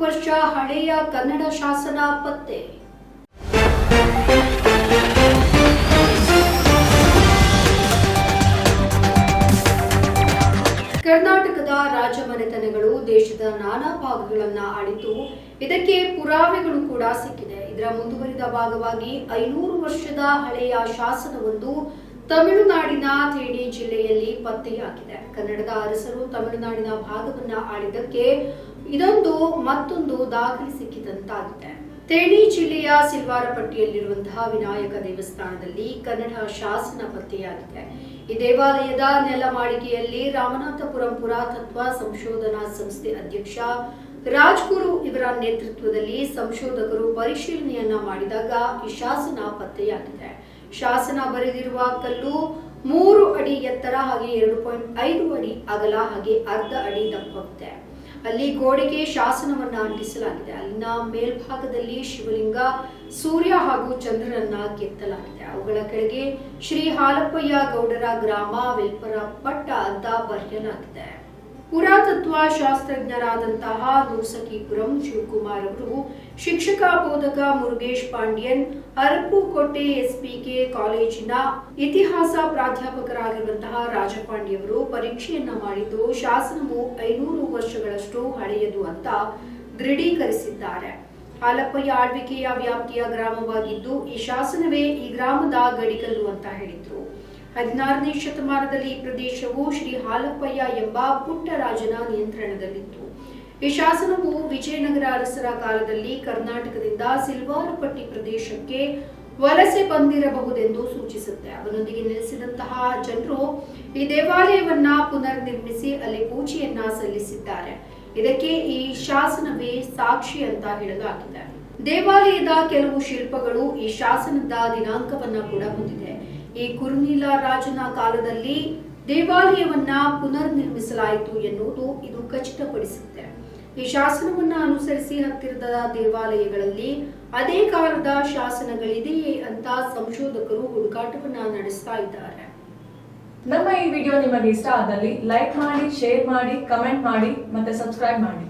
ವರ್ಷ ಹಳೆಯ ಕನ್ನಡ ಶಾಸನ ಪತ್ತೆ. ಕರ್ನಾಟಕದ ರಾಜಮನೆತನಗಳು ದೇಶದ ನಾನಾ ಭಾಗಗಳನ್ನು ಆಳಿದ್ದು ಇದಕ್ಕೆ ಪುರಾವೆಗಳು ಕೂಡ ಸಿಕ್ಕಿದೆ. ಇದರ ಮುಂದುವರಿದ ಭಾಗವಾಗಿ 500 ವರ್ಷದ ಹಳೆಯ ಶಾಸನವೊಂದು ತಮಿಳುನಾಡಿನ ಥೇಣಿ ಜಿಲ್ಲೆಯಲ್ಲಿ ಪತ್ತೆಯಾಗಿದೆ. ಕನ್ನಡದ ಅರಸರು ತಮಿಳುನಾಡಿನ ಭಾಗವನ್ನ ಆಳಿದ್ದಕ್ಕೆ ಇದೊಂದು ಮತ್ತೊಂದು ದಾಖಲೆ ಸಿಕ್ಕಿದಂತಾಗಿದೆ. ಥೇಣಿ ಜಿಲ್ಲೆಯ ಸಿಲ್ವಾರಪಟ್ಟಿಯಲ್ಲಿರುವಂತಹ ವಿನಾಯಕ ದೇವಸ್ಥಾನದಲ್ಲಿ ಕನ್ನಡ ಶಾಸನ ಪತ್ತೆಯಾಗಿದೆ. ಈ ದೇವಾಲಯದ ನೆಲಮಾಳಿಗೆಯಲ್ಲಿ ರಾಮನಾಥಪುರಂ ಪುರಾತತ್ವ ಸಂಶೋಧನಾ ಸಂಸ್ಥೆ ಅಧ್ಯಕ್ಷ ರಾಜ್ಗುರು ಇವರ ನೇತೃತ್ವದಲ್ಲಿ ಸಂಶೋಧಕರು ಪರಿಶೀಲನೆಯನ್ನ ಮಾಡಿದಾಗ ಈ ಶಾಸನ ಪತ್ತೆಯಾಗಿದೆ. ಶಾಸನ ಬರೆದಿರುವ ಕಲ್ಲು 3 ಅಡಿ ಎತ್ತರ ಹಾಗೆ 2.5 ಅಡಿ ಅಗಲ ಹಾಗೆ ಅರ್ಧ ಅಡಿ ದಪ್ಪವಿದೆ. ಅಲ್ಲಿ ಗೋಡೆಗೆ ಶಾಸನವನ್ನ ಅಂಟಿಸಲಾಗಿದೆ. ಅಲ್ಲಿನ ಮೇಲ್ಭಾಗದಲ್ಲಿ ಶಿವಲಿಂಗ, ಸೂರ್ಯ ಹಾಗೂ ಚಂದ್ರನನ್ನ ಕೆತ್ತಲಾಗಿದೆ. ಅವುಗಳ ಕೆಳಗೆ ಶ್ರೀ ಹಾಲಪ್ಪಯ್ಯ ಗೌಡರ ಗ್ರಾಮ ವೆಲ್ಪರ ಪಟ್ಟ ಅಂತ ಬರೆಯಲಾಗಿದೆ. ಪುರಾತತ್ವ ಶಾಸ್ತ್ರಜ್ಞರಾದಂತಹ ನೂರ್ಸಕಿಪುರಂ ಶಿವಕುಮಾರ್ ಅವರು, ಶಿಕ್ಷಕ ಬೋಧಕ ಮುರುಗೇಶ್ ಪಾಂಡ್ಯನ್, ಅರಪ್ಪುಕೋಟೆ ಎಸ್ಪಿಕೆ ಕಾಲೇಜಿನ ಇತಿಹಾಸ ಪ್ರಾಧ್ಯಾಪಕರಾಗಿರುವಂತಹ ರಾಜಪಾಂಡ್ಯವರು ಪರೀಕ್ಷೆಯನ್ನ ಮಾಡಿದ್ದು ಶಾಸನವು 500 ವರ್ಷಗಳಷ್ಟು ಹಳೆಯದು ಅಂತ ದೃಢೀಕರಿಸಿದ್ದಾರೆ. ಹಾಲಪ್ಪಯ್ಯ ಆಳ್ವಿಕೆಯ ವ್ಯಾಪ್ತಿಯ ಗ್ರಾಮವಾಗಿದ್ದು ಈ ಶಾಸನವೇ ಈ ಗ್ರಾಮದ ಗಡಿಗಲ್ಲು ಅಂತ ಹೇಳಿದ್ರು. 16ನೇ ಶತಮಾನದಲ್ಲಿ ಈ ಪ್ರದೇಶವು ಶ್ರೀ ಹಾಲಪ್ಪಯ್ಯ ಎಂಬ ಪುಟ್ಟ ರಾಜನ ನಿಯಂತ್ರಣದಲ್ಲಿತ್ತು. ಈ ಶಾಸನವು ವಿಜಯನಗರ ಅರಸರ ಕಾಲದಲ್ಲಿ ಕರ್ನಾಟಕದಿಂದ ಸಿಲ್ವಾರಪಟ್ಟಿ ಪ್ರದೇಶಕ್ಕೆ ವಲಸೆ ಬಂದಿರಬಹುದೆಂದು ಸೂಚಿಸುತ್ತೆ. ಅವನೊಂದಿಗೆ ನೆಲೆಸಿದಂತಹ ಜನರು ಈ ದೇವಾಲಯವನ್ನ ಪುನರ್ ನಿರ್ಮಿಸಿ ಅಲ್ಲಿ ಪೂಜೆಯನ್ನ ಸಲ್ಲಿಸಿದ್ದಾರೆ. ಇದಕ್ಕೆ ಈ ಶಾಸನವೇ ಸಾಕ್ಷಿ ಅಂತ ಹೇಳಲಾಗಿದೆ. ದೇವಾಲಯದ ಕೆಲವು ಶಿಲ್ಪಗಳು ಈ ಶಾಸನದ ದಿನಾಂಕವನ್ನ ಕೂಡ ಹೊಂದಿದೆ. ಈ ಕುರುನೀಲ ರಾಜನ ಕಾಲದಲ್ಲಿ ದೇವಾಲಯವನ್ನ ಪುನರ್ ನಿರ್ಮಿಸಲಾಯಿತು ಎನ್ನುವುದು ಇದು ಖಚಿತಪಡಿಸುತ್ತೆ. ಈ ಶಾಸನವನ್ನ ಅನುಸರಿಸಿ ಹತ್ತಿರದ ದೇವಾಲಯಗಳಲ್ಲಿ ಅದೇ ಕಾಲದ ಶಾಸನಗಳಿದೆಯೇ ಅಂತ ಸಂಶೋಧಕರು ಹುಡುಕಾಟವನ್ನ ನಡೆಸ್ತಾ ಇದ್ದಾರೆ. ನಮ್ಮ ಈ ವಿಡಿಯೋ ನಿಮಗೆ ಇಷ್ಟ ಆದಲ್ಲಿ ಲೈಕ್ ಮಾಡಿ, ಶೇರ್ ಮಾಡಿ, ಕಮೆಂಟ್ ಮಾಡಿ ಮತ್ತೆ ಸಬ್ಸ್ಕ್ರೈಬ್ ಮಾಡಿ.